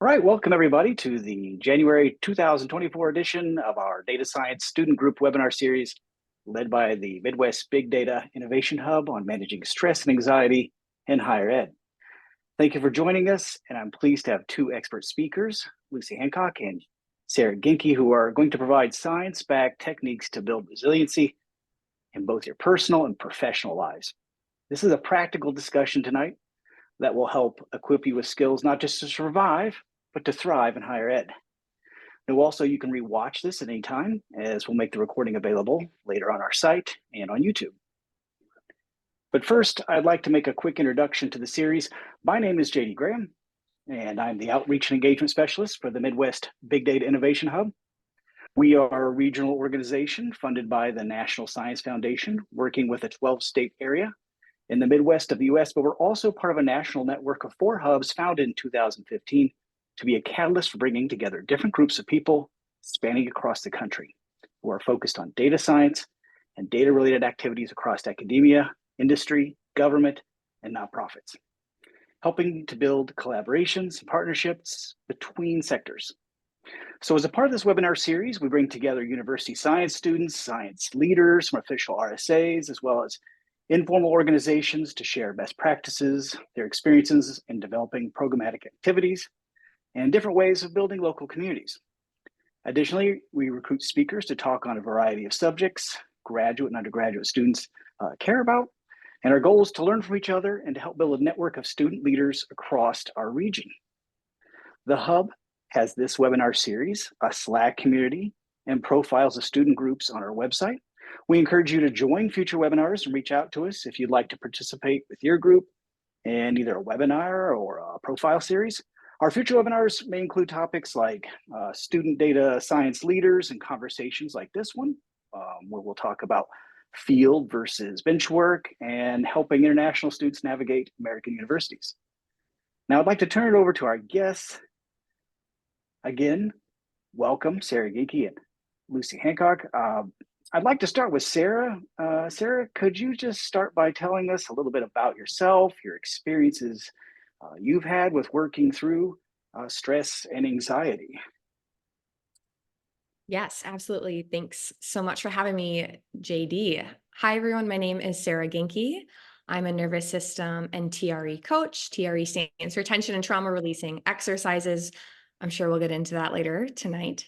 All right, welcome everybody to the January 2024 edition of our Data Science Student Group webinar series led by the Midwest Big Data Innovation Hub on managing stress and anxiety in higher ed. Thank you for joining us, and I'm pleased to have two expert speakers, Lucy Hancock and Sarah Giencke, who are going to provide science-backed techniques to build resiliency in both your personal and professional lives. This is a practical discussion tonight that will help equip you with skills not just to survive, but to thrive in higher ed. Now, also, you can rewatch this at any time, as we'll make the recording available later on our site and on YouTube. But first, I'd like to make a quick introduction to the series. My name is JD Graham, and I'm the Outreach and Engagement Specialist for the Midwest Big Data Innovation Hub. We are a regional organization funded by the National Science Foundation, working with a 12-state area in the Midwest of the US, but we're also part of a national network of 4 hubs founded in 2015 to be a catalyst for bringing together different groups of people spanning across the country who are focused on data science and data-related activities across academia, industry, government, and nonprofits, helping to build collaborations and partnerships between sectors. So as a part of this webinar series, we bring together university science students, science leaders from official RSAs, as well as informal organizations to share best practices, their experiences in developing programmatic activities, and different ways of building local communities. Additionally, we recruit speakers to talk on a variety of subjects graduate and undergraduate students care about, and our goal is to learn from each other and to help build a network of student leaders across our region. The Hub has this webinar series, a Slack community, and profiles of student groups on our website. We encourage you to join future webinars and reach out to us if you'd like to participate with your group in either a webinar or a profile series. Our future webinars may include topics like student data science leaders and conversations like this one, where we'll talk about field versus bench work and helping international students navigate American universities. Now I'd like to turn it over to our guests. Again, welcome Sarah Giencke and Lucy Hancock. I'd like to start with Sarah. Sarah, could you just start by telling us a little bit about yourself, your experiences you've had with working through stress and anxiety? Yes, absolutely. Thanks so much for having me, JD. Hi, everyone. My name is Sarah Giencke. I'm a nervous system and TRE coach. TRE stands for tension and trauma releasing exercises. I'm sure we'll get into that later tonight.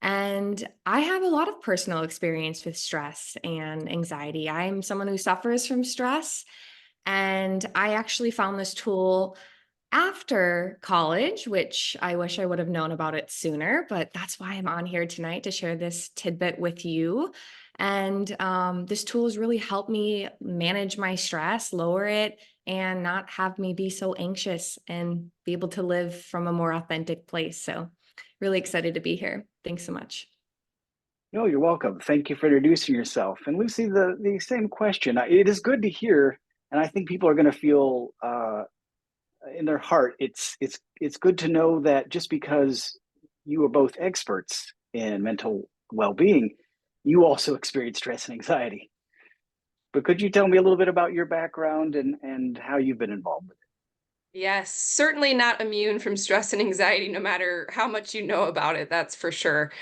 And I have a lot of personal experience with stress and anxiety. I'm someone who suffers from stress, and I actually found this tool after college, which I wish I would have known about it sooner, but that's why I'm on here tonight to share this tidbit with you. And this tool has really helped me manage my stress, lower it, and not have me be so anxious and be able to live from a more authentic place. So really excited to be here. Thanks so much. No, you're welcome. Thank you for introducing yourself. And Lucy, the same question. It is good to hear, and I think people are going to feel in their heart, it's good to know that just because you are both experts in mental well-being, you also experience stress and anxiety. But could you tell me a little bit about your background and how you've been involved with it? Yes, certainly not immune from stress and anxiety, no matter how much you know about it, that's for sure.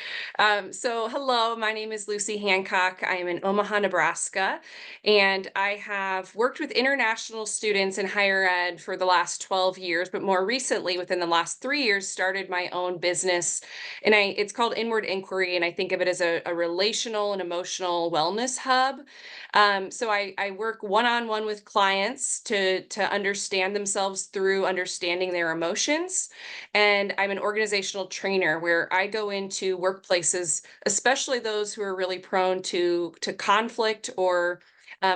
So hello, my name is Lucy Hancock. I am in Omaha, Nebraska, and I have worked with international students in higher ed for the last 12 years, but more recently, within the last 3 years, started my own business. And it's called Inward Inquiry, and I think of it as a relational and emotional wellness hub. So I work one-on-one with clients to understand themselves through understanding their emotions. And I'm an organizational trainer where I go into workplaces, especially those who are really prone to conflict or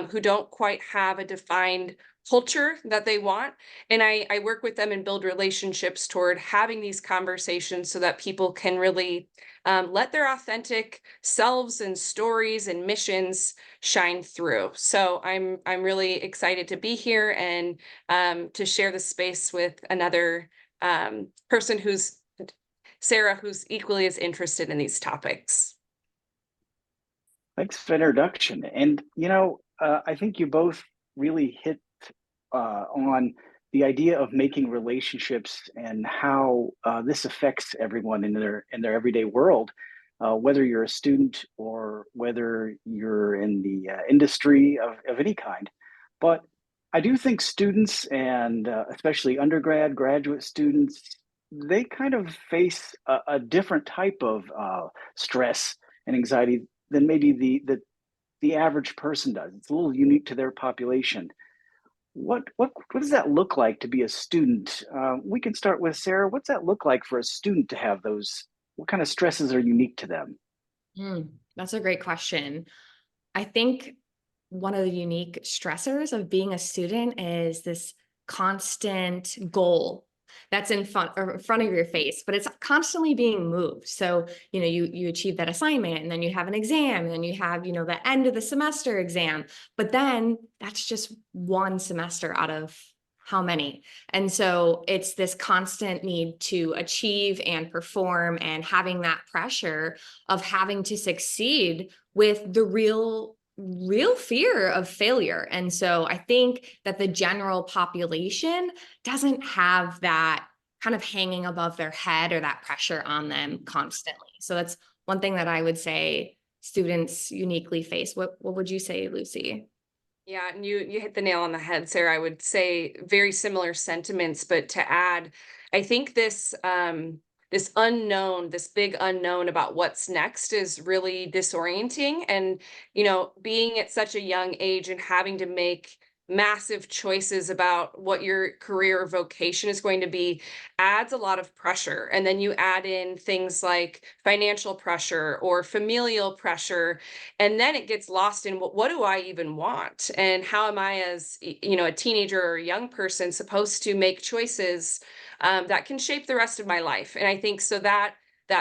who don't quite have a defined culture that they want. And I work with them and build relationships toward having these conversations so that people can really let their authentic selves and stories and missions shine through. So I'm really excited to be here and to share the space with another person who's Sarah, who's equally as interested in these topics. Thanks for the introduction. And I think you both really hit on the idea of making relationships and how this affects everyone in their everyday world, whether you're a student or whether you're in the industry of any kind. But I do think students and especially undergrad, graduate students, they kind of face a different type of stress and anxiety than maybe the average person does. It's a little unique to their population. What does that look like to be a student? We can start with Sarah. What's that look like for a student to have those? What kind of stresses are unique to them? That's a great question. I think one of the unique stressors of being a student is this constant goal that's in front of your face, but it's constantly being moved. So, you achieve that assignment, and then you have an exam, and then you have, the end of the semester exam, but then that's just one semester out of how many? And so it's this constant need to achieve and perform, and having that pressure of having to succeed with the real fear of failure. And so I think that the general population doesn't have that kind of hanging above their head or that pressure on them constantly. So that's one thing that I would say students uniquely face. What would you say, Lucy? Yeah, and you hit the nail on the head, Sarah. I would say very similar sentiments, but to add, I think this unknown, this big unknown about what's next is really disorienting. And, being at such a young age and having to make massive choices about what your career or vocation is going to be adds a lot of pressure. And then you add in things like financial pressure or familial pressure, and then it gets lost in what do I even want, and how am I, as a teenager or a young person, supposed to make choices that can shape the rest of my life. And I think so that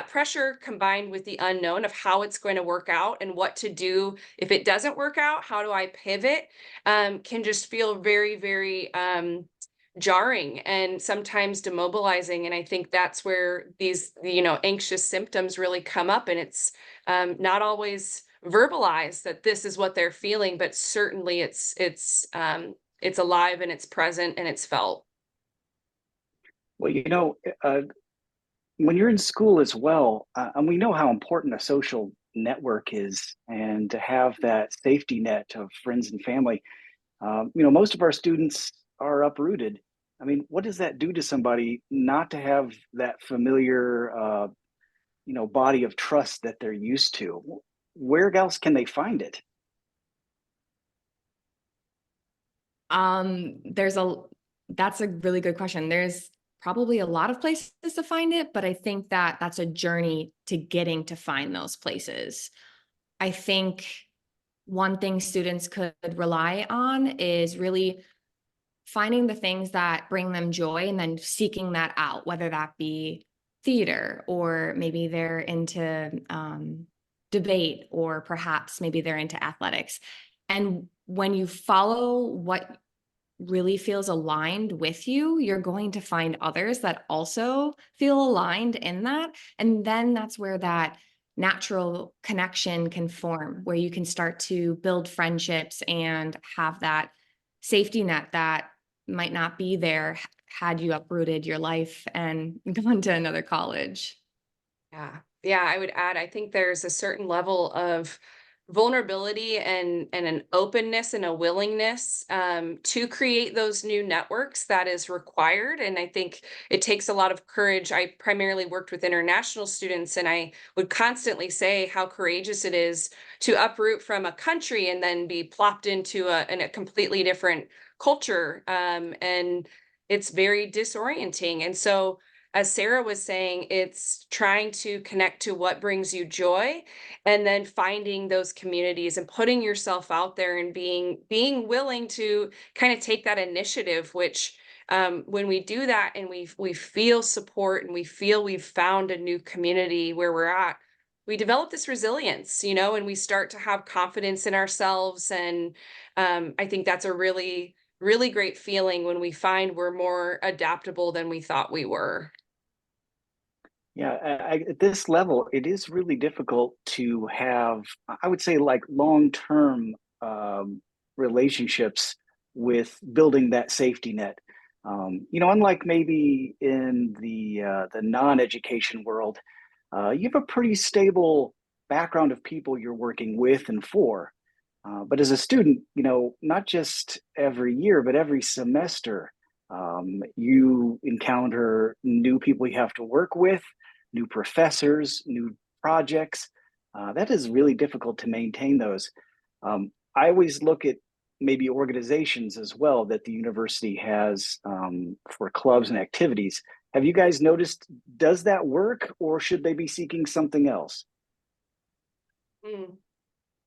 pressure combined with the unknown of how it's going to work out and what to do if it doesn't work out, how do I pivot, can just feel very, very jarring and sometimes demobilizing. And I think that's where these, anxious symptoms really come up. And it's not always verbalized that this is what they're feeling, but certainly it's alive and it's present and it's felt. Well, when you're in school as well, and we know how important a social network is, and to have that safety net of friends and family. Most of our students are uprooted. I mean, what does that do to somebody not to have that familiar, body of trust that they're used to? Where else can they find it? There's that's a really good question. There's probably a lot of places to find it, but I think that that's a journey to getting to find those places. I think one thing students could rely on is really finding the things that bring them joy and then seeking that out, whether that be theater, or maybe they're into debate, or perhaps maybe they're into athletics. And when you follow what really feels aligned with you, you're going to find others that also feel aligned in that. And then that's where that natural connection can form, where you can start to build friendships and have that safety net that might not be there had you uprooted your life and gone to another college. Yeah. Yeah, I would add, I think there's a certain level of vulnerability and an openness and a willingness to create those new networks that is required. And I think it takes a lot of courage. I primarily worked with international students, and I would constantly say how courageous it is to uproot from a country and then be plopped into in a completely different culture. And it's very disorienting. And so, as Sarah was saying, it's trying to connect to what brings you joy, and then finding those communities and putting yourself out there and being willing to kind of take that initiative, which when we do that and we feel support and we feel we've found a new community where we're at, we develop this resilience, and we start to have confidence in ourselves. And I think that's a really, really great feeling when we find we're more adaptable than we thought we were. Yeah, at this level, it is really difficult to have, I would say, like long-term relationships with building that safety net. Unlike maybe in the non-education world, you have a pretty stable background of people you're working with and for. But as a student, not just every year, but every semester, you encounter new people you have to work with, new professors, new projects. That is really difficult to maintain those. I always look at maybe organizations as well that the university has for clubs and activities. Have you guys noticed, does that work, or should they be seeking something else? Mm.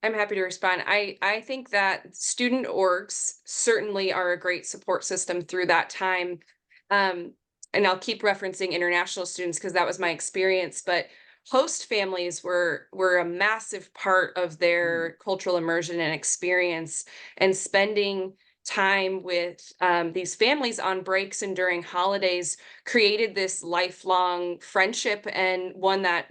I'm happy to respond. I think that student orgs certainly are a great support system through that time. Um, and I'll keep referencing international students because that was my experience, but host families were a massive part of their cultural immersion and experience, and spending time with these families on breaks and during holidays created this lifelong friendship, and one that,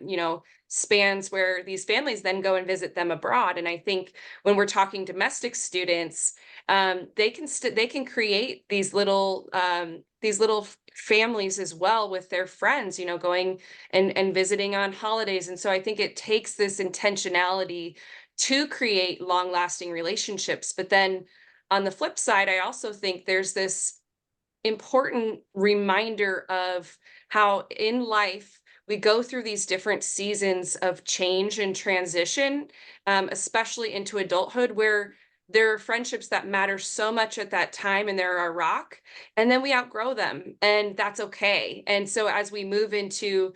spans where these families then go and visit them abroad. And I think when we're talking domestic students, they can create these little families as well with their friends, going and visiting on holidays. And so I think it takes this intentionality to create long lasting relationships. But then on the flip side, I also think there's this important reminder of how in life we go through these different seasons of change and transition, especially into adulthood, where there are friendships that matter so much at that time and they're our rock, and then we outgrow them, and that's okay. And so as we move into,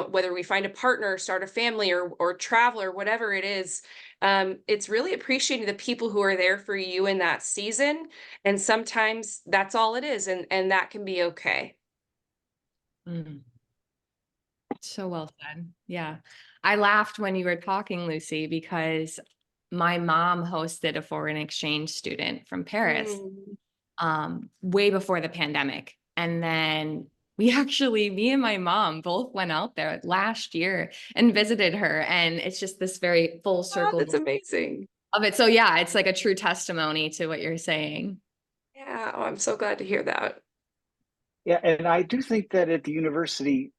whether we find a partner, start a family, or travel, or whatever it is, it's really appreciating the people who are there for you in that season. And sometimes that's all it is, and that can be okay. Mm. So well said. Yeah. I laughed when you were talking, Lucy, because my mom hosted a foreign exchange student from Paris Mm. way before the pandemic. And then me and my mom both went out there last year and visited her. And it's just this very full Oh, circle that's amazing. of it. So yeah, it's like a true testimony to what you're saying. Yeah, oh, I'm so glad to hear that. Yeah, and I do think that at the university,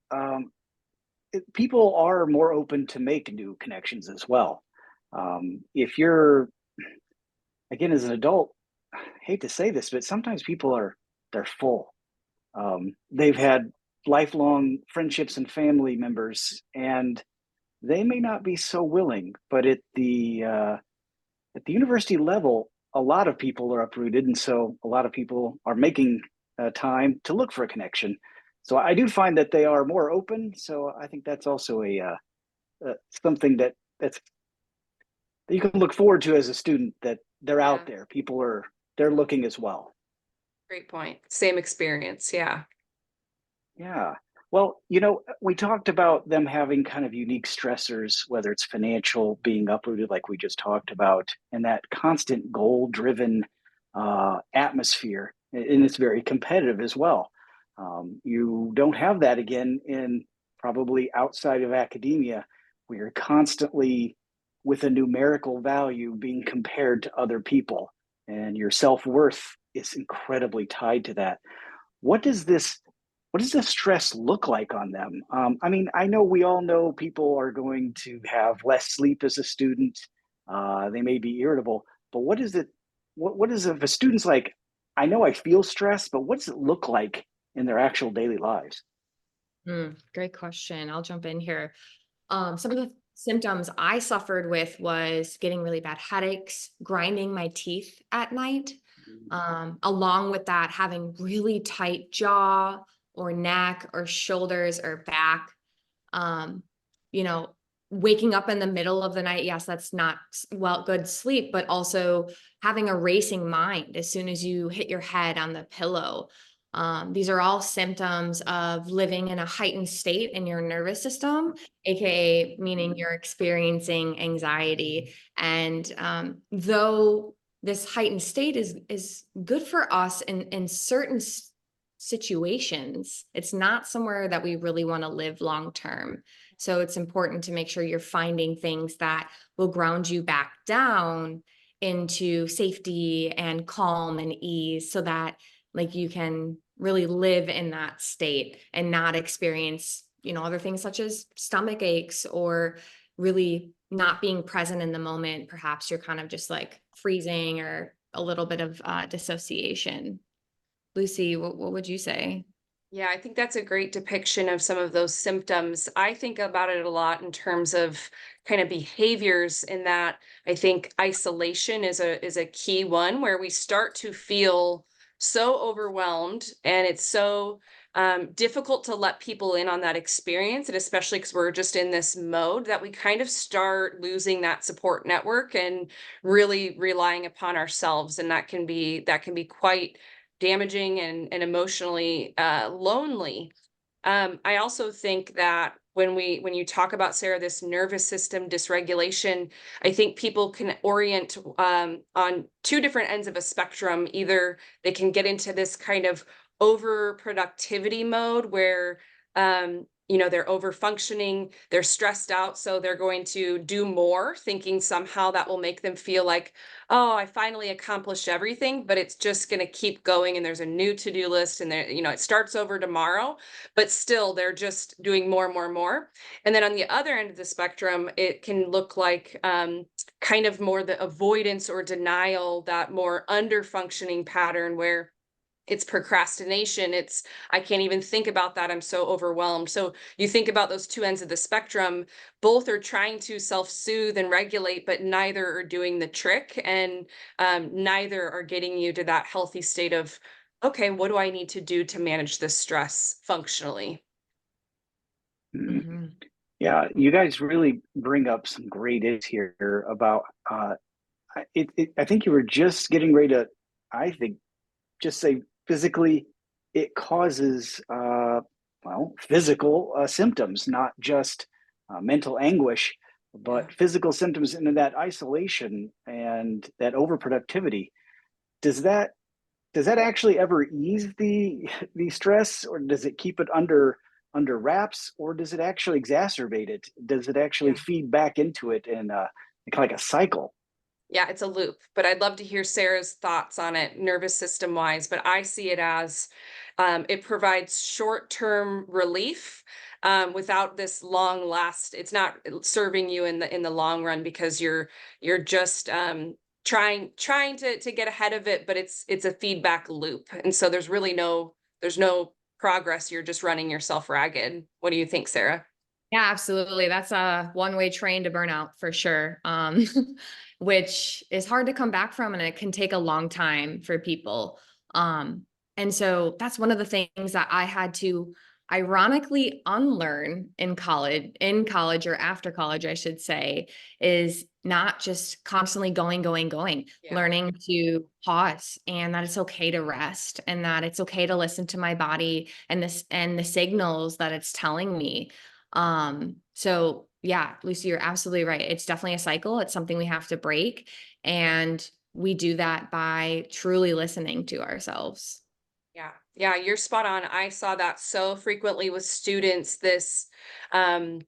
people are more open to make new connections as well. If you're, again, as an adult, I hate to say this, but sometimes people they're full. They've had lifelong friendships and family members, and they may not be so willing. But at the university level, a lot of people are uprooted, and so a lot of people are making time to look for a connection. So I do find that they are more open. So I think that's also something that you can look forward to as a student. That they're Yeah, out there. They're looking as well. great point. Same experience. Yeah. Yeah. Well, we talked about them having kind of unique stressors, whether it's financial, being uprooted, like we just talked about, and that constant goal driven atmosphere. And it's very competitive as well. You don't have that again in probably outside of academia, where you're constantly with a numerical value being compared to other people, and your self worth is incredibly tied to that. What does this what does the stress look like on them? I mean, I know we all know people are going to have less sleep as a student. They may be irritable, but what is it? What is it if a student's like, I know I feel stress, but what does it look like in their actual daily lives? Great question. I'll jump in here. Some of the symptoms I suffered with was getting really bad headaches, grinding my teeth at night. Along with that, having really tight jaw or neck or shoulders or back. Um, you know, Waking up in the middle of the night. Yes, that's not good sleep, but also having a racing mind as soon as you hit your head on the pillow. These are all symptoms of living in a heightened state in your nervous system, aka meaning you're experiencing anxiety. And though this heightened state is good for us in certain situations, it's not somewhere that we really want to live long term. So it's important to make sure you're finding things that will ground you back down into safety and calm and ease, so that like you can really live in that state and not experience, other things such as stomach aches or really not being present in the moment. Perhaps you're kind of just like freezing or a little bit of dissociation. Lucy, what would you say? Yeah, I think that's a great depiction of some of those symptoms. I think about it a lot in terms of kind of behaviors in that I think isolation is a key one where we start to feel so overwhelmed and it's so difficult to let people in on that experience, and especially because we're just in this mode that we kind of start losing that support network and really relying upon ourselves, and that can be quite damaging and emotionally lonely. I also think that when you talk about, Sarah, this nervous system dysregulation, I think people can orient on two different ends of a spectrum. Either they can get into this kind of overproductivity mode where they're over functioning, they're stressed out, so they're going to do more, thinking somehow that will make them feel like, oh, I finally accomplished everything, but it's just going to keep going and there's a new to-do list and it starts over tomorrow, but still they're just doing more and more and more. And then on the other end of the spectrum, it can look like kind of more the avoidance or denial, that more under functioning pattern where it's procrastination. It's, I can't even think about that, I'm so overwhelmed. So you think about those two ends of the spectrum, both are trying to self-soothe and regulate, but neither are doing the trick, and neither are getting you to that healthy state of, okay, what do I need to do to manage this stress functionally? Mhm. Mm-hmm. Yeah, you guys really bring up some great issues here about I think you were just getting ready to, I think, just say physically, it causes physical symptoms, not just mental anguish, Yeah. but physical symptoms. And that isolation and that overproductivity, does that actually ever ease the stress, or does it keep it under wraps, or does it actually exacerbate it? Does it actually Yeah. feed back into it in kind of like a cycle? Yeah, it's a loop, but I'd love to hear Sarah's thoughts on it, nervous system wise. But I see it as it provides short-term relief without this long last. It's not serving you in the long run because you're just trying to get ahead of it, but it's a feedback loop, and so there's no progress. You're just running yourself ragged. What do you think, Sarah? Yeah, absolutely. That's a one-way train to burnout for sure. Which is hard to come back from, and it can take a long time for people. And so that's one of the things that I had to ironically unlearn in college or after college, I should say, is not just constantly going, Yeah. learning to pause, and that it's okay to rest, and that it's okay to listen to my body and the signals that it's telling me. So yeah, Lucy, you're absolutely right. It's definitely a cycle. It's something we have to break. And we do that by truly listening to ourselves. Yeah. Yeah, you're spot on. I saw that so frequently with students, this um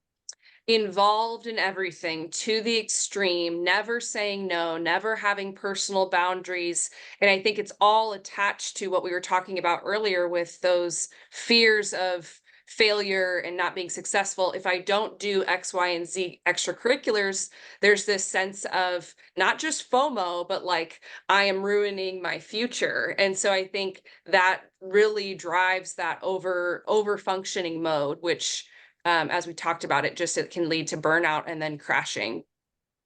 involved in everything to the extreme, never saying no, never having personal boundaries. And I think it's all attached to what we were talking about earlier with those fears of failure and not being successful. If I don't do X, Y, and Z extracurriculars, there's this sense of not just FOMO, but like I am ruining my future. And so I think that really drives that over functioning mode, which as we talked about, it can lead to burnout and then crashing.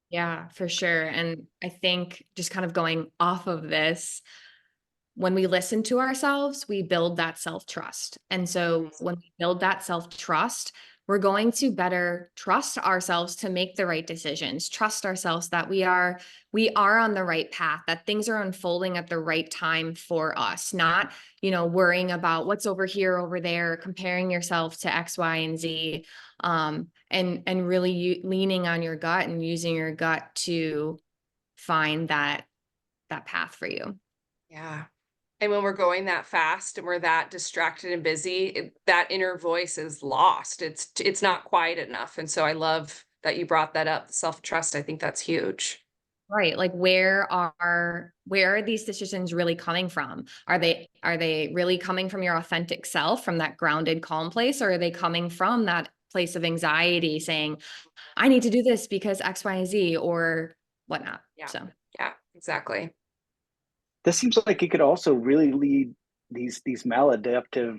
Yeah, for sure. And I think just kind of going off of this, when we listen to ourselves, we build that self-trust. And so Yes. when we build that self-trust, we're going to better trust ourselves to make the right decisions, trust ourselves that we are on the right path, that things are unfolding at the right time for us, not, worrying about what's over here, over there, comparing yourself to X, Y, and Z. And really leaning on your gut and using your gut to find that path for you. Yeah. And when we're going that fast and we're that distracted and busy, that inner voice is lost. It's not quiet enough. And so I love that you brought that up, self-trust. I think that's huge. Right. Like where are these decisions really coming from? Are they really coming from your authentic self, from that grounded, calm place, or are they coming from that place of anxiety saying, I need to do this because X, Y, and Z or whatnot? Yeah. So Yeah, exactly. This seems like it could also really lead these maladaptive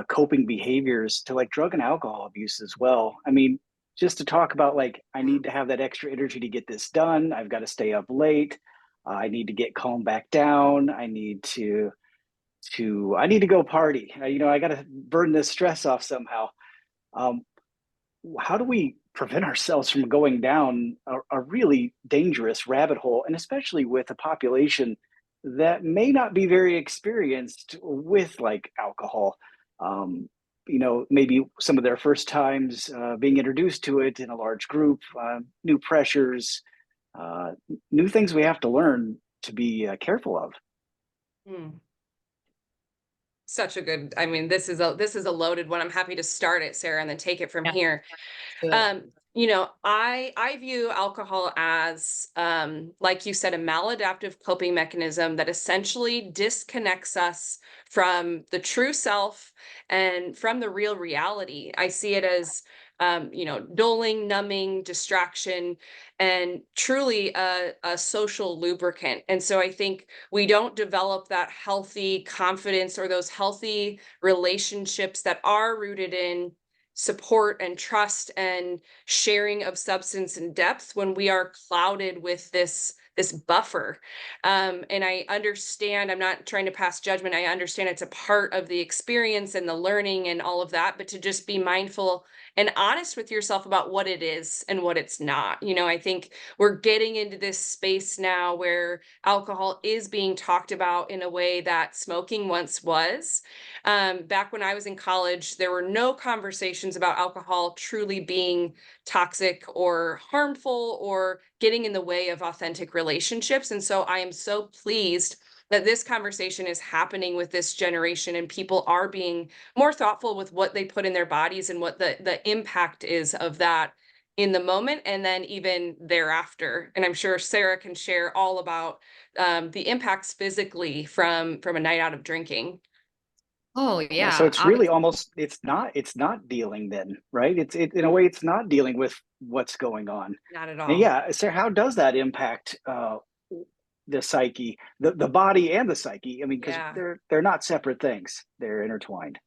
coping behaviors to like drug and alcohol abuse as well. I mean, just to talk about like I need to have that extra energy to get this done. I've got to stay up late. I need to get calmed back down. I need to go party. I got to burn this stress off somehow. Um, how do we prevent ourselves from going down a really dangerous rabbit hole, and especially with a population that may not be very experienced with like alcohol? Maybe some of their first times being introduced to it in a large group, new pressures, uh, new things we have to learn to be careful of. Hmm. Such a good, I mean, this is a loaded one. I'm happy to start it, Sarah, and then take it from yeah, here. let's do it. I view alcohol as, like you said, a maladaptive coping mechanism that essentially disconnects us from the true self and from the real reality. I see it as, dulling, numbing, distraction, and truly a social lubricant. And so I think we don't develop that healthy confidence or those healthy relationships that are rooted in support and trust and sharing of substance and depth when we are clouded with this buffer. And I understand, I'm not trying to pass judgment, I understand it's a part of the experience and the learning and all of that, but to just be mindful and honest with yourself about what it is and what it's not. I think we're getting into this space now where alcohol is being talked about in a way that smoking once was. Back when I was in college, there were no conversations about alcohol truly being toxic or harmful or getting in the way of authentic relationships. And so I am so pleased that this conversation is happening with this generation and people are being more thoughtful with what they put in their bodies and what the impact is of that in the moment and then even thereafter. And I'm sure Sarah can share all about the impacts physically from a night out of drinking. Oh Yeah, so yeah, it's really obviously. almost it's not dealing then, right? In a way it's not dealing with what's going on. Not at And all. yeah, so how does that impact the psyche, the body and the psyche? I mean, because Yeah. they're not separate things; they're intertwined.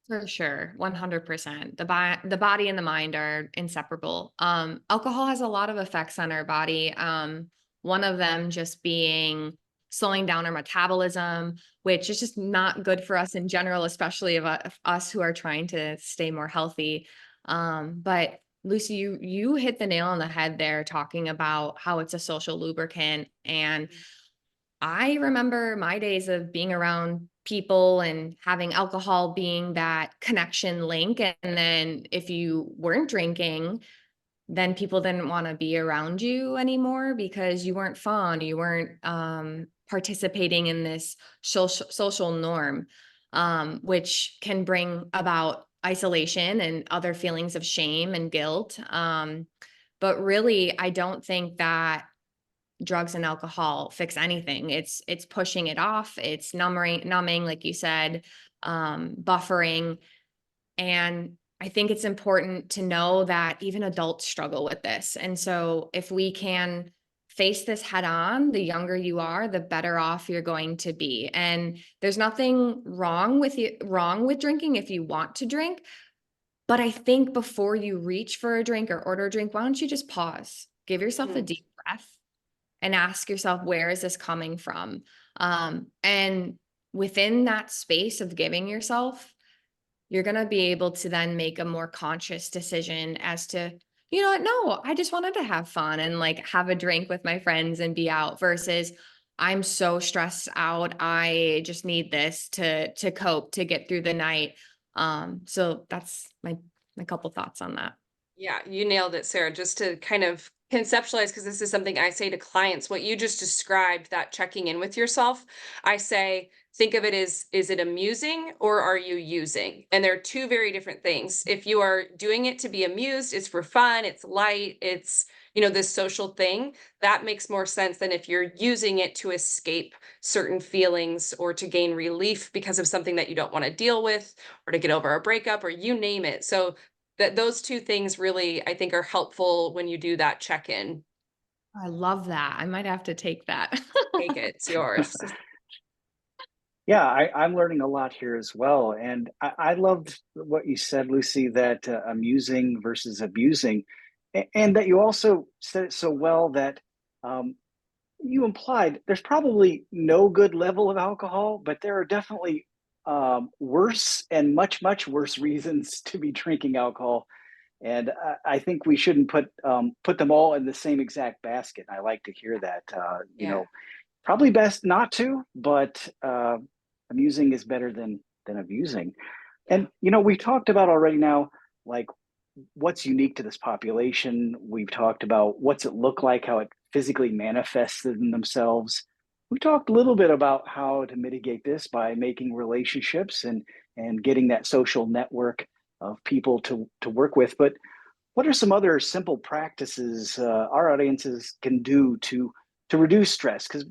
For sure, 100%. The body and the mind are inseparable. Alcohol has a lot of effects on our body. One of them just being slowing down our metabolism, which is just not good for us in general, especially of us who are trying to stay more healthy. But Lucy, you hit the nail on the head there, talking about how it's a social lubricant. And I remember my days of being around people and having alcohol being that connection link. And then if you weren't drinking, then people didn't want to be around you anymore because you weren't fun, you weren't participating in this social norm, which can bring about isolation and other feelings of shame and guilt. But really, I don't think that drugs and alcohol fix anything. It's pushing it off, it's numbing, like you said, buffering. And I think it's important to know that even adults struggle with this. And so if we can face this head on, the younger you are, the better off you're going to be. And there's nothing wrong with drinking if you want to drink. But I think before you reach for a drink or order a drink, why don't you just pause? Give yourself a Mm. deep breath and ask yourself, where is this coming from? And within that space of giving yourself, you're going to be able to then make a more conscious decision as to, you know what, no, I just wanted to have fun and like have a drink with my friends and be out versus I'm so stressed out. I just need this to cope, to get through the night. So that's my couple thoughts on that. Yeah, you nailed it, Sarah. Just to kind of conceptualize, because this is something I say to clients, what you just described, that checking in with yourself, I say, think of it as, is it amusing or are you using? And they're two very different things. If you are doing it to be amused, it's for fun, it's light, it's, this social thing, that makes more sense than if you're using it to escape certain feelings or to gain relief because of something that you don't want to deal with, or to get over a breakup, or you name it. So that those two things really, I think, are helpful when you do that check-in. I love that. I might have to take that. Take it, it's yours. Yeah, I'm learning a lot here as well. And I loved what you said, Lucy, that amusing versus abusing, and that you also said it so well that um, you implied there's probably no good level of alcohol, but there are definitely worse and much, much worse reasons to be drinking alcohol. And I think we shouldn't put them all in the same exact basket. I like to hear that. Yeah. Probably best not to, but amusing is better than abusing. And we talked about already now, like what's unique to this population. We've talked about what's it look like, how it physically manifests in themselves. We talked a little bit about how to mitigate this by making relationships and getting that social network of people to work with. But what are some other simple practices our audiences can do to reduce stress? Because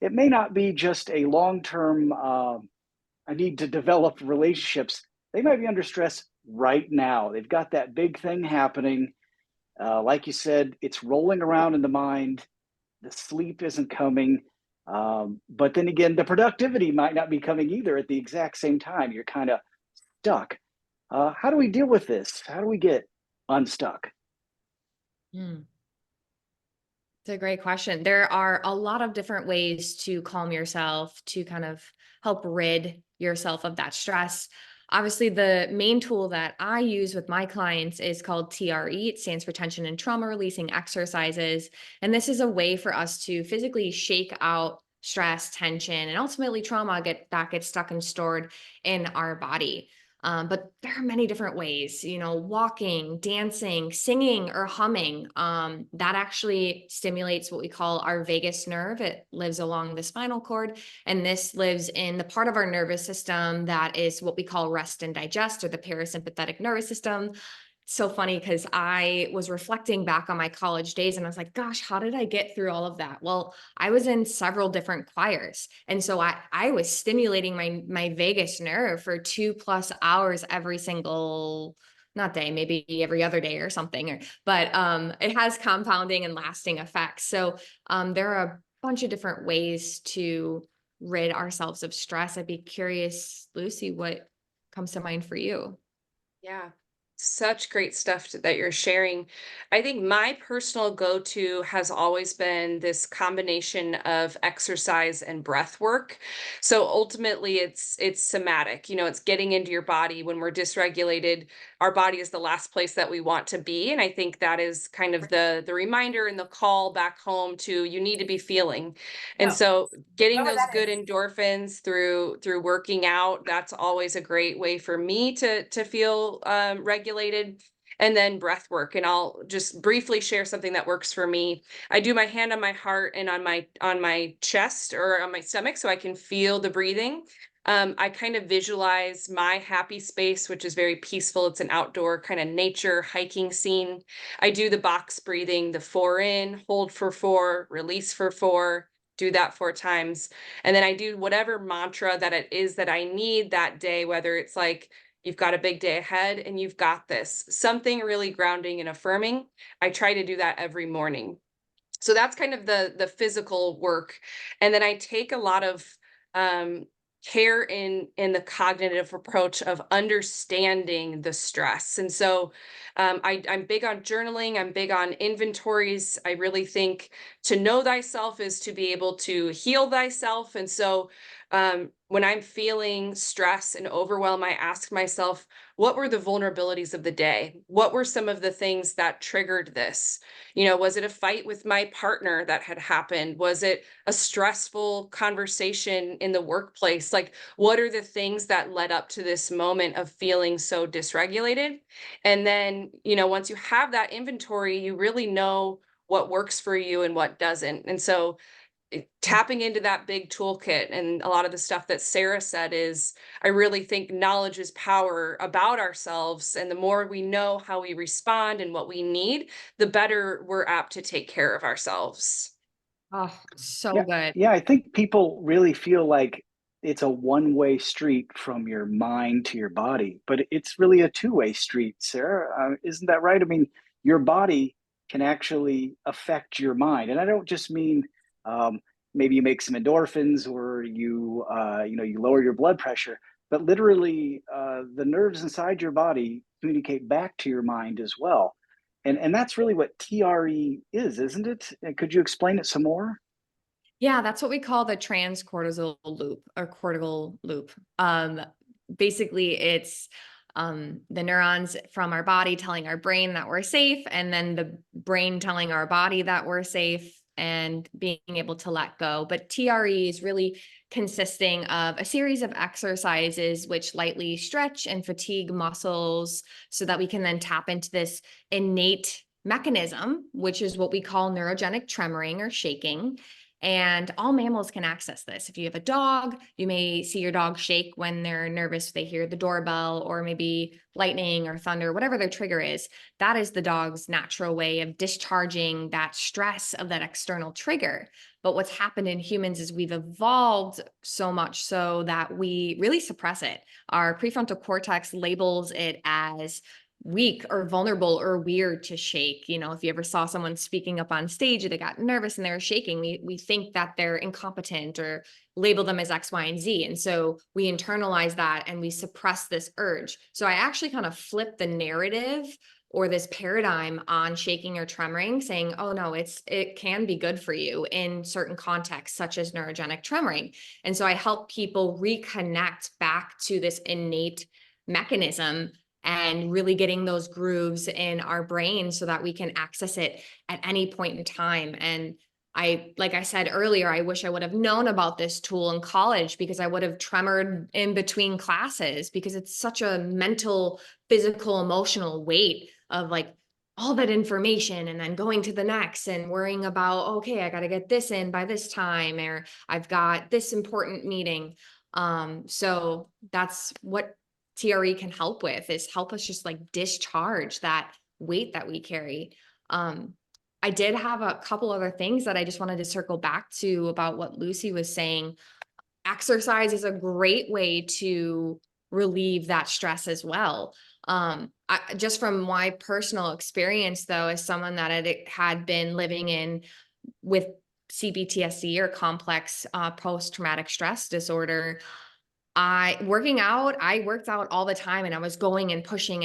it may not be just a long-term I need to develop relationships. They might be under stress right now. They've got that big thing happening. Like you said, it's rolling around in the mind. The sleep isn't coming. But then again, the productivity might not be coming either at the exact same time. You're kind of stuck. How do we deal with this? How do we get unstuck? Hmm. It's a great question. There are a lot of different ways to calm yourself, to kind of help rid yourself of that stress. Obviously, the main tool that I use with my clients is called TRE. It stands for tension and trauma releasing exercises. And this is a way for us to physically shake out stress, tension, and ultimately trauma that gets stuck and stored in our body. But there are many different ways, walking, dancing, singing, or humming. That actually stimulates what we call our vagus nerve. It lives along the spinal cord, and this lives in the part of our nervous system that is what we call rest and digest, or the parasympathetic nervous system. So funny because I was reflecting back on my college days and I was like, gosh, how did I get through all of that? Well, I was in several different choirs. And so I was stimulating my vagus nerve for 2+ hours every single, not day, maybe every other day or something. But it has compounding and lasting effects. So there are a bunch of different ways to rid ourselves of stress. I'd be curious, Lucy, what comes to mind for you? Yeah. Such great stuff that you're sharing. I think my personal go-to has always been this combination of exercise and breath work. So ultimately it's somatic, it's getting into your body. When we're dysregulated, our body is the last place that we want to be. And I think that is kind of the reminder and the call back home to, you need to be feeling. And so getting those good endorphins through working out, that's always a great way for me to feel regulated. And then breath work, and I'll just briefly share something that works for me. I do my hand on my heart and on my chest or on my stomach so I can feel the breathing. I kind of visualize my happy space, which is very peaceful. It's an outdoor kind of nature hiking scene. I do the box breathing, the 4 in, hold for 4, release for 4, do that 4 times. And then I do whatever mantra that it is that I need that day, whether it's like, you've got a big day ahead and you've got this, something really grounding and affirming. I try to do that every morning. So that's kind of the physical work. And then I take a lot of care in the cognitive approach of understanding the stress. And so I'm big on journaling. I'm big on inventories. I really think to know thyself is to be able to heal thyself. And so when I'm feeling stress and overwhelm, I ask myself, what were the vulnerabilities of the day? What were some of the things that triggered this? Was it a fight with my partner that had happened? Was it a stressful conversation in the workplace? Like, what are the things that led up to this moment of feeling so dysregulated? And then, once you have that inventory, you really know what works for you and what doesn't. And so tapping into that big toolkit, and a lot of the stuff that Sarah said is, I really think knowledge is power about ourselves. And the more we know how we respond and what we need, the better we're apt to take care of ourselves. Oh, so Yeah, good. yeah, I think people really feel like it's a one-way street from your mind to your body, but it's really a two-way street, Sarah. Isn't that right? I mean, your body can actually affect your mind, and I don't just mean um, maybe you make some endorphins or you lower your blood pressure, but literally the nerves inside your body communicate back to your mind as well, and that's really what TRE is, isn't it? Could you explain it some more? Yeah, that's what we call the transcortical loop or cortical loop. Basically, it's the neurons from our body telling our brain that we're safe, and then the brain telling our body that we're safe and being able to let go. But TRE is really consisting of a series of exercises which lightly stretch and fatigue muscles so that we can then tap into this innate mechanism, which is what we call neurogenic tremoring or shaking. And all mammals can access this. If you have a dog, you may see your dog shake when they're nervous, they hear the doorbell or maybe lightning or thunder, whatever their trigger is. That is the dog's natural way of discharging that stress of that external trigger. But what's happened in humans is we've evolved so much so that we really suppress it. Our prefrontal cortex labels it as weak or vulnerable or weird to shake. You know, if you ever saw someone speaking up on stage, they got nervous and they were shaking, we think that they're incompetent or label them as X, Y, and Z. And so we internalize that and we suppress this urge. So I actually kind of flip the narrative or this paradigm on shaking or tremoring, saying, oh no, it can be good for you in certain contexts, such as neurogenic tremoring. And so I help people reconnect back to this innate mechanism and really getting those grooves in our brain so that we can access it at any point in time. And like I said earlier, I wish I would have known about this tool in college because I would have tremored in between classes because it's such a mental, physical, emotional weight of like all that information and then going to the next and worrying about, okay, I got to get this in by this time, or I've got this important meeting. So that's what TRE can help with, is help us just like discharge that weight that we carry. I did have a couple other things that I just wanted to circle back to about what Lucy was saying. Exercise is a great way to relieve that stress as well. Just from my personal experience, though, as someone that had been living with CPTSD or complex post-traumatic stress disorder, I worked out all the time and I was going and pushing,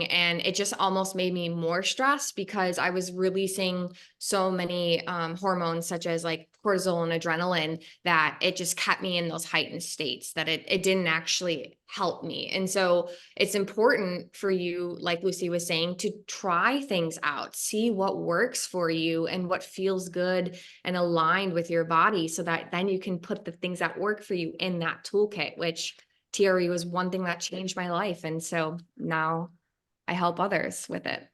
and it just almost made me more stressed because I was releasing so many hormones such as like cortisol and adrenaline that it just kept me in those heightened states that it didn't actually help me. And so it's important for you, like Lucy was saying, to try things out, see what works for you and what feels good and aligned with your body so that then you can put the things that work for you in that toolkit, which TRE was one thing that changed my life. And so now I help others with it.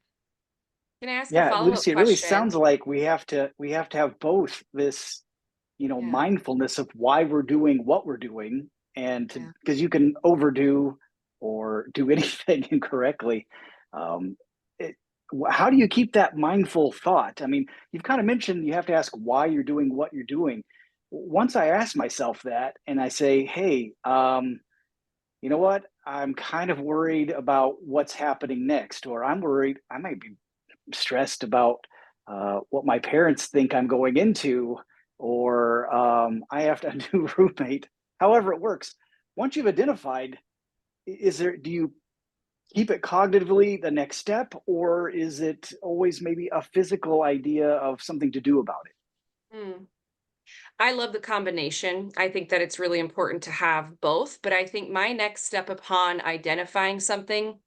Can I ask a Yeah, follow-up Lucy, it really question? sounds like we have to have both this, Yeah, mindfulness of why we're doing what we're doing, and yeah. because you can overdo or do anything incorrectly. Um, it, how do you keep that mindful thought? I mean, you've kind of mentioned you have to ask why you're doing what you're doing. Once I ask myself that and I say, hey, you know what? I'm kind of worried about what's happening next, or I'm worried I might be stressed about what my parents think I'm going into, or I have to a new roommate. However, it works. Once you've identified, do you keep it cognitively the next step, or is it always maybe a physical idea of something to do about it? Hmm. I love the combination. I think that it's really important to have both, but I think my next step upon identifying something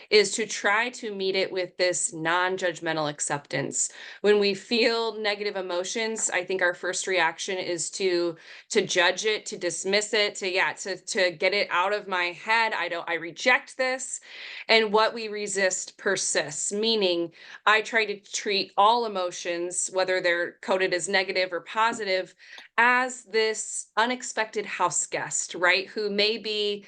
is to try to meet it with this non-judgmental acceptance. When we feel negative emotions, I think our first reaction is to judge it, to dismiss it, to get it out of my head. I reject this. And what we resist persists, meaning I try to treat all emotions, whether they're coded as negative or positive, as this unexpected house guest, right? Who may be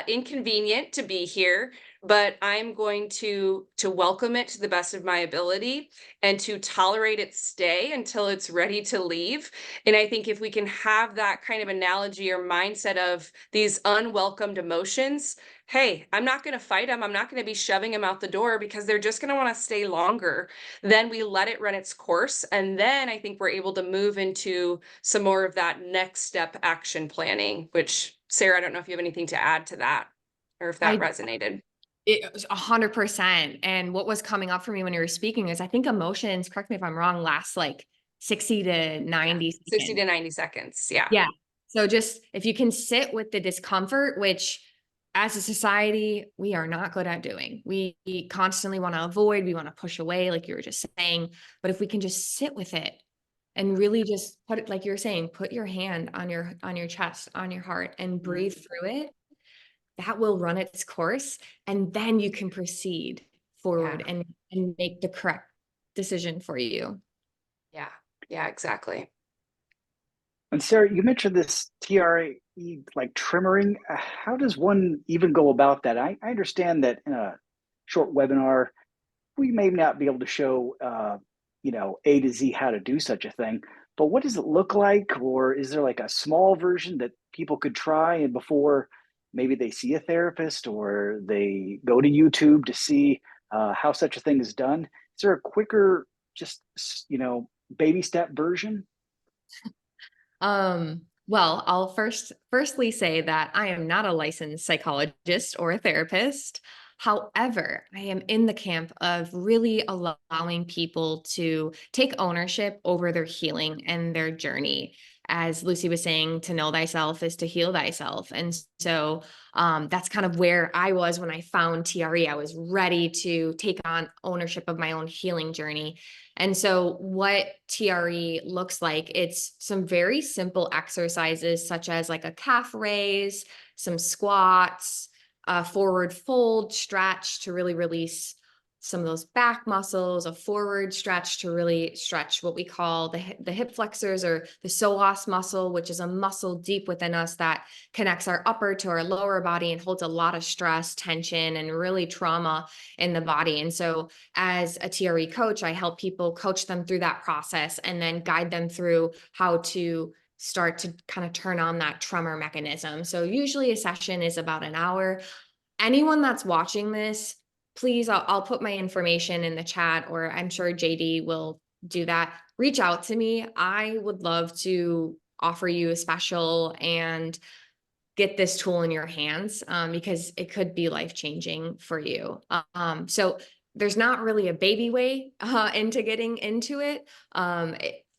inconvenient to be here, but I'm going to welcome it to the best of my ability and to tolerate its stay until it's ready to leave. And I think if we can have that kind of analogy or mindset of these unwelcomed emotions, hey, I'm not going to fight them. I'm not going to be shoving them out the door because they're just going to want to stay longer. Then we let it run its course. And then I think we're able to move into some more of that next step action planning, which Sarah, I don't know if you have anything to add to that or if that I resonated. It was 100%. And what was coming up for me when you were speaking is I think emotions, correct me if I'm wrong, last like 60 to 90 seconds. 60 to 90 seconds. Yeah. Yeah. So just if you can sit with the discomfort, which as a society, we are not good at doing. We constantly want to avoid, we want to push away, like you were just saying. But if we can just sit with it and really just put it, like you were saying, put your hand on your chest, on your heart, and breathe through it, that will run its course. And then you can proceed forward and make the correct decision for you. Yeah. Yeah, exactly. And Sarah, you mentioned this TRE, like trimmering. How does one even go about that? I understand that in a short webinar, we may not be able to show, A to Z how to do such a thing, but what does it look like? Or is there like a small version that people could try and before maybe they see a therapist or they go to YouTube to see how such a thing is done? Is there a quicker, just, baby step version? Well, I'll firstly say that I am not a licensed psychologist or a therapist. However, I am in the camp of really allowing people to take ownership over their healing and their journey. As Lucy was saying, to know thyself is to heal thyself. And so that's kind of where I was when I found TRE. I was ready to take on ownership of my own healing journey. And so what TRE looks like, it's some very simple exercises such as like a calf raise, some squats, a forward fold stretch to really release some of those back muscles, a forward stretch to really stretch what we call the hip flexors or the psoas muscle, which is a muscle deep within us that connects our upper to our lower body and holds a lot of stress, tension, and really trauma in the body. And so as a TRE coach, I help people coach them through that process and then guide them through how to start to kind of turn on that tremor mechanism. So usually a session is about an hour. Anyone that's watching this, please, I'll put my information in the chat, or I'm sure JD will do that. Reach out to me. I would love to offer you a special and get this tool in your hands because it could be life-changing for you. So there's not really a baby way into getting into it.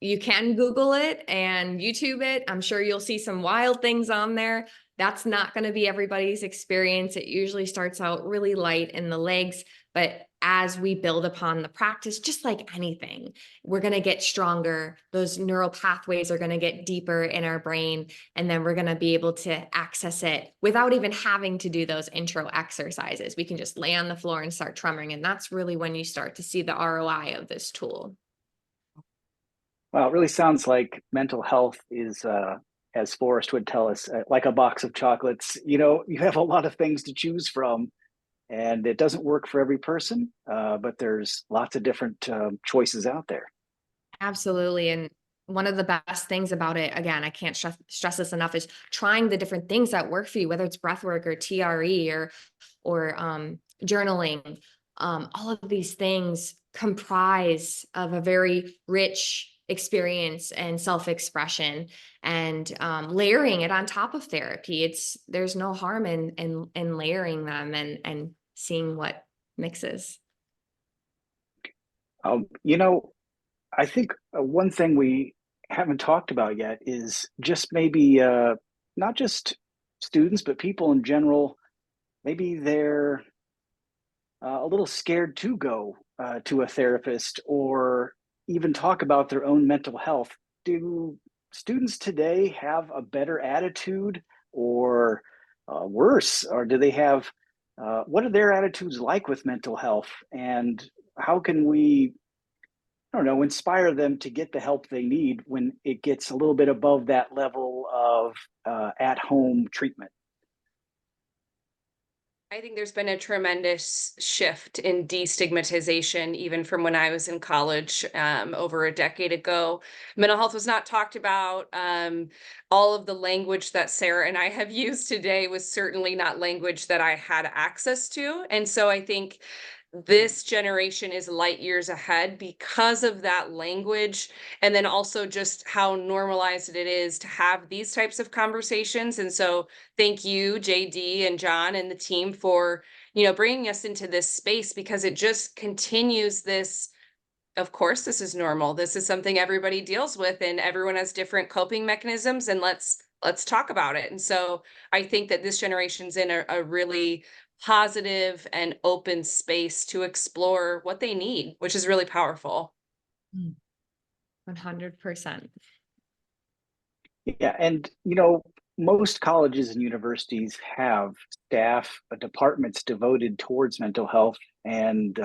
You can Google it and YouTube it. I'm sure you'll see some wild things on there. That's not going to be everybody's experience. It usually starts out really light in the legs, but as we build upon the practice, just like anything, we're going to get stronger. Those neural pathways are going to get deeper in our brain, and then we're going to be able to access it without even having to do those intro exercises. We can just lay on the floor and start tremoring, and that's really when you start to see the ROI of this tool. Well, it really sounds like mental health is, as Forrest would tell us, like a box of chocolates. You have a lot of things to choose from, and it doesn't work for every person, but there's lots of different choices out there. Absolutely. And one of the best things about it, again, I can't stress this enough, is trying the different things that work for you, whether it's breath work or TRE or journaling. All of these things comprise of a very rich experience and self-expression, and layering it on top of therapy. There's no harm in layering them and seeing what mixes. I think one thing we haven't talked about yet is just maybe not just students, but people in general. Maybe they're a little scared to go to a therapist or even talk about their own mental health. Do students today have a better attitude or worse? Or do they have, what are their attitudes like with mental health? And how can we, I don't know, inspire them to get the help they need when it gets a little bit above that level of at home treatment? I think there's been a tremendous shift in destigmatization, even from when I was in college over a decade ago. Mental health was not talked about. All of the language that Sarah and I have used today was certainly not language that I had access to. And so I think this generation is light years ahead because of that language. And then also just how normalized it is to have these types of conversations. And so thank you, JD and John and the team for, bringing us into this space because it just continues this. Of course, this is normal. This is something everybody deals with and everyone has different coping mechanisms and let's talk about it. And so I think that this generation's in a really positive and open space to explore what they need, which is really powerful. 100%. Yeah, and most colleges and universities have staff, departments devoted towards mental health and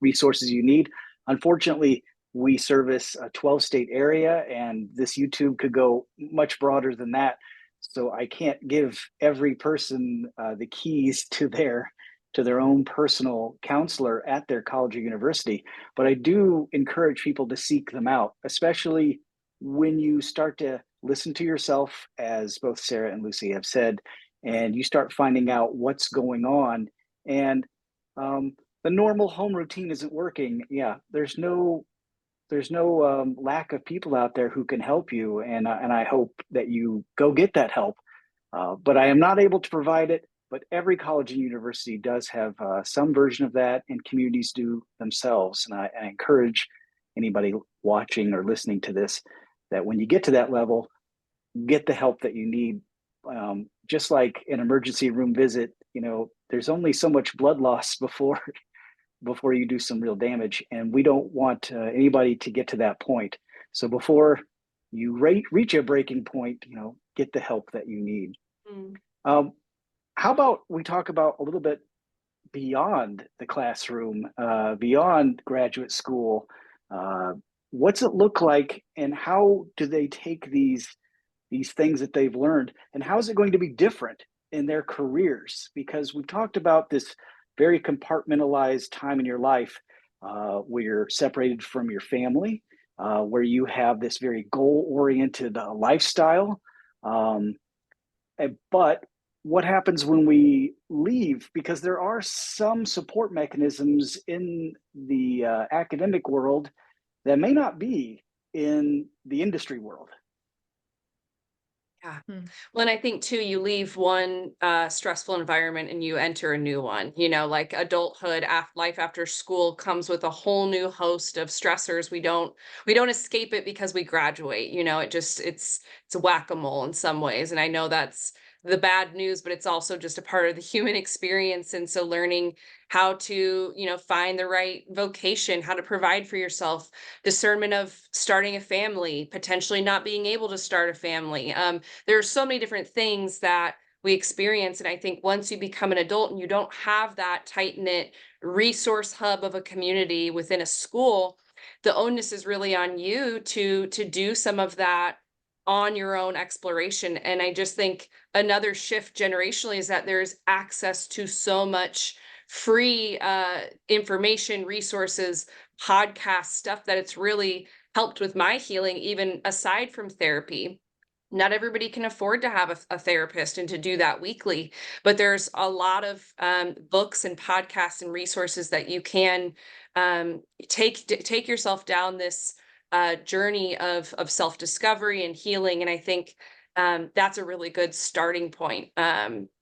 resources you need. Unfortunately, we service a 12-state area, and this YouTube could go much broader than that. So I can't give every person the keys to their own personal counselor at their college or university, but I do encourage people to seek them out, especially when you start to listen to yourself, as both Sarah and Lucy have said, and you start finding out what's going on, and the normal home routine isn't working. Yeah, there's no lack of people out there who can help you, and I hope that you go get that help. But I am not able to provide it. But every college and university does have some version of that, and communities do themselves. And I encourage anybody watching or listening to this that when you get to that level, get the help that you need. Just like an emergency room visit, there's only so much blood loss before you do some real damage, and we don't want anybody to get to that point. So before you reach a breaking point, get the help that you need. Mm. How about we talk about a little bit beyond the classroom, beyond graduate school? What's it look like, and how do they take these things that they've learned, and how is it going to be different in their careers? Because we've talked about this very compartmentalized time in your life where you're separated from your family, where you have this very goal-oriented lifestyle. But what happens when we leave? Because there are some support mechanisms in the academic world that may not be in the industry world. Yeah. Well, and I think too, you leave one stressful environment and you enter a new one. Like adulthood, life after school comes with a whole new host of stressors. We don't escape it because we graduate. It's whack-a-mole in some ways. And I know that's the bad news, but it's also just a part of the human experience. And so learning how to, find the right vocation, how to provide for yourself, discernment of starting a family, potentially not being able to start a family. There are so many different things that we experience. And I think once you become an adult and you don't have that tight knit resource hub of a community within a school, the onus is really on you to do some of that on your own exploration. And I just think another shift generationally is that there's access to so much free information, resources, podcast stuff that it's really helped with my healing, even aside from therapy. Not everybody can afford to have a therapist and to do that weekly, but there's a lot of books and podcasts and resources that you can take yourself down this journey of self-discovery and healing. And I think that's a really good starting point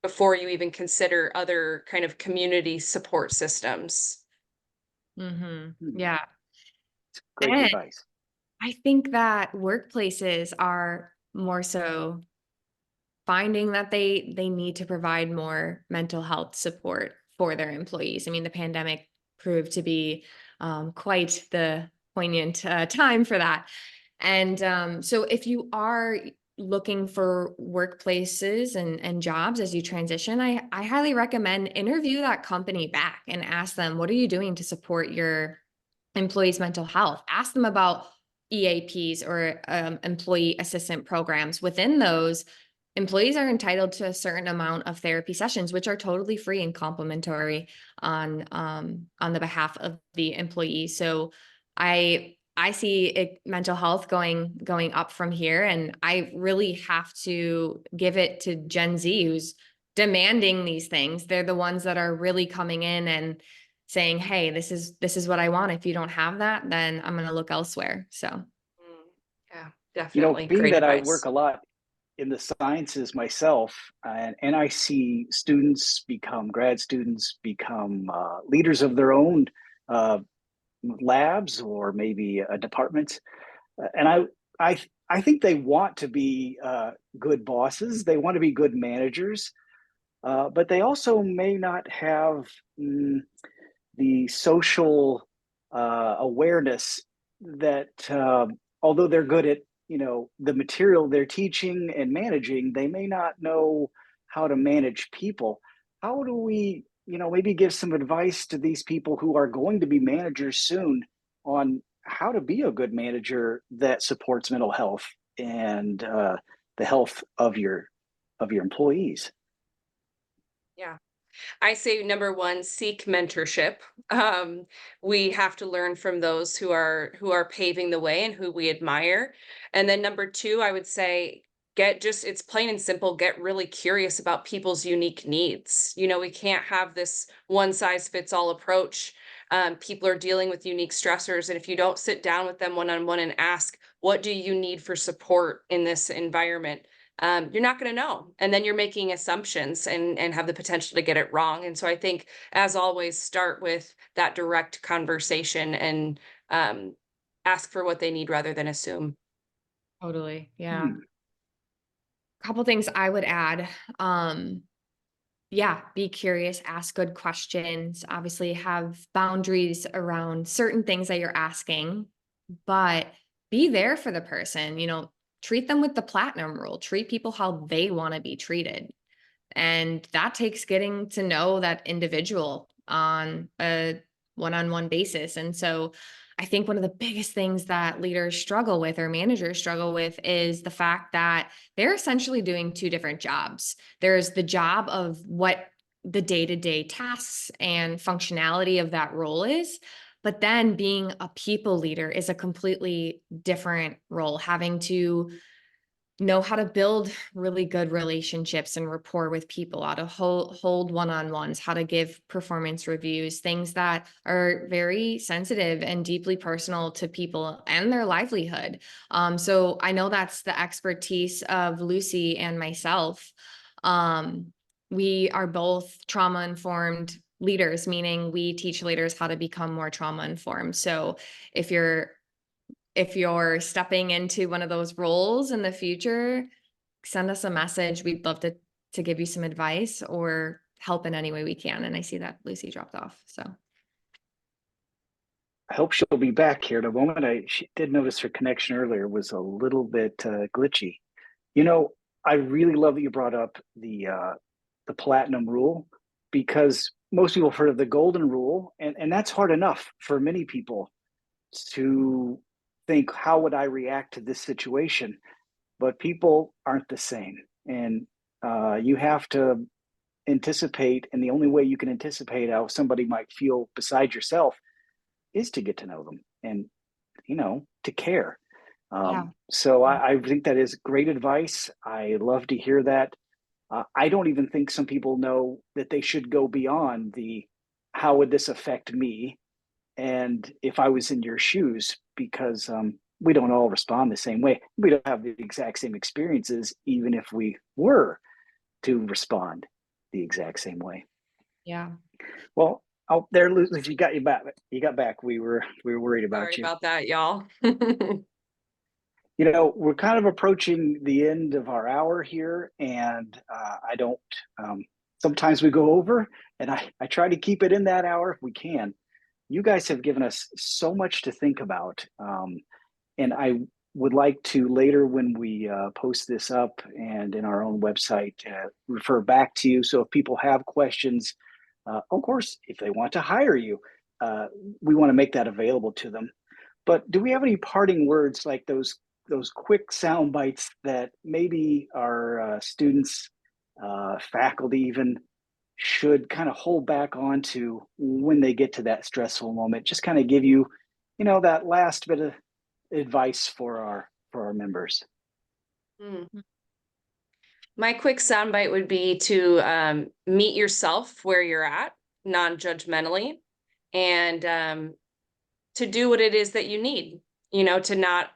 before you even consider other kind of community support systems. Yeah. Great And advice. I think that workplaces are more so finding that they need to provide more mental health support for their employees. I mean, the pandemic proved to be quite the poignant time for that. And so if you are looking for workplaces and jobs as you transition, I highly recommend interview that company back and ask them, what are you doing to support your employees' mental health? Ask them about EAPs or employee assistant programs. Within those, employees are entitled to a certain amount of therapy sessions, which are totally free and complimentary on the behalf of the employee. So I see mental health going up from here, and I really have to give it to Gen Z, who's demanding these things. They're the ones that are really coming in and saying, hey, this is what I want. If you don't have that, then I'm going to look elsewhere. So yeah, definitely. Being Great that I advice. work a lot in the sciences myself, and I see students become grad students, become leaders of their own labs or maybe departments, and I think they want to be good bosses. They want to be good managers, but they also may not have the social awareness that, although they're good at the material they're teaching and managing, they may not know how to manage people. How do we maybe give some advice to these people who are going to be managers soon on how to be a good manager that supports mental health and the health of your employees? Yeah. I say number one, seek mentorship. We have to learn from those who are paving the way and who we admire. And then number two, I would say it's plain and simple, get really curious about people's unique needs. We can't have this one size fits all approach. People are dealing with unique stressors. And if you don't sit down with them one-on-one and ask, what do you need for support in this environment? You're not going to know. And then you're making assumptions and have the potential to get it wrong. And so I think, as always, start with that direct conversation and ask for what they need rather than assume. totally. Yeah. A couple things I would add. Yeah, be curious, ask good questions, obviously have boundaries around certain things that you're asking, but be there for the person, treat them with the platinum rule, treat people how they want to be treated. And that takes getting to know that individual on a one-on-one basis. And so I think one of the biggest things that leaders struggle with or managers struggle with is the fact that they're essentially doing two different jobs. There's the job of what the day-to-day tasks and functionality of that role is. But then being a people leader is a completely different role, having to know how to build really good relationships and rapport with people, how to hold one-on-ones, how to give performance reviews, things that are very sensitive and deeply personal to people and their livelihood. So I know that's the expertise of Lucy and myself. We are both trauma-informed leaders, meaning we teach leaders how to become more trauma-informed. So if you're stepping into one of those roles in the future, send us a message. We'd love to give you some advice or help in any way we can. And I see that Lucy dropped off. So I hope she'll be back here in a moment. She did notice her connection earlier was a little bit glitchy. I really love that you brought up the platinum rule, because most people have heard of the golden rule, and that's hard enough for many people to think, how would I react to this situation? But people aren't the same, and you have to anticipate, and the only way you can anticipate how somebody might feel beside yourself is to get to know them and to care. yeah. So I think that is great advice. I love to hear that. I don't even think some people know that they should go beyond the how would this affect me, and if I was in your shoes, because we don't all respond the same way. We don't have the exact same experiences, even if we were to respond the exact same way. Yeah. Well, out there, Lucy, you got back. You got back. We were worried about Sorry you. about that, y'all. We're kind of approaching the end of our hour here, and I don't Sometimes we go over, and I try to keep it in that hour if we can. You guys have given us so much to think about. And I would like to later, when we post this up and in our own website, refer back to you. So if people have questions, of course, if they want to hire you, we want to make that available to them. But do we have any parting words, like those quick sound bites that maybe our students, faculty even, should kind of hold back onto when they get to that stressful moment? Just kind of give you, that last bit of advice for our members. My quick soundbite would be to meet yourself where you're at, non-judgmentally, and to do what it is that you need, to not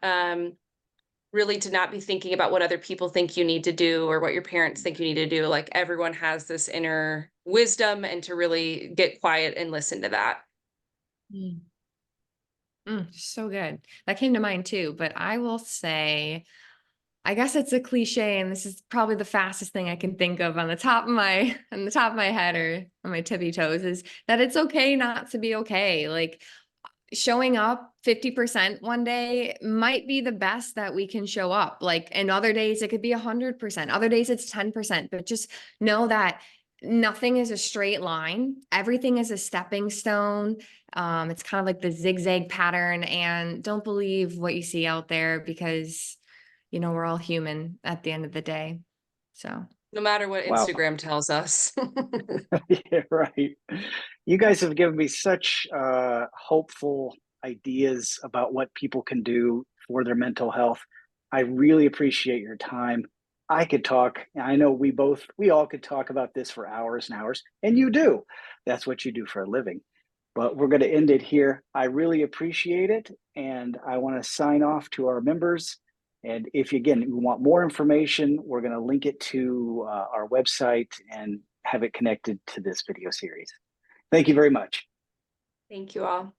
really to not be thinking about what other people think you need to do or what your parents think you need to do. Like, everyone has this inner wisdom, and to really get quiet and listen to that. So good. That came to mind too, but I will say, I guess it's a cliche, and this is probably the fastest thing I can think of on the top of my head or on my tippy toes, is that it's okay not to be okay. Like, showing up 50% one day might be the best that we can show up. Like, and other days it could be 100%. Other days it's 10%, but just know that nothing is a straight line. Everything is a stepping stone. It's kind of like the zigzag pattern, and don't believe what you see out there, because we're all human at the end of the day. So No matter what Wow. Instagram tells us. Yeah, right. You guys have given me such hopeful ideas about what people can do for their mental health. I really appreciate your time. I could talk. I know we all could talk about this for hours and hours, and you do. That's what you do for a living. But we're going to end it here. I really appreciate it, and I want to sign off to our members. And if, again, you want more information, we're going to link it to our website and have it connected to this video series. Thank you very much. Thank you all.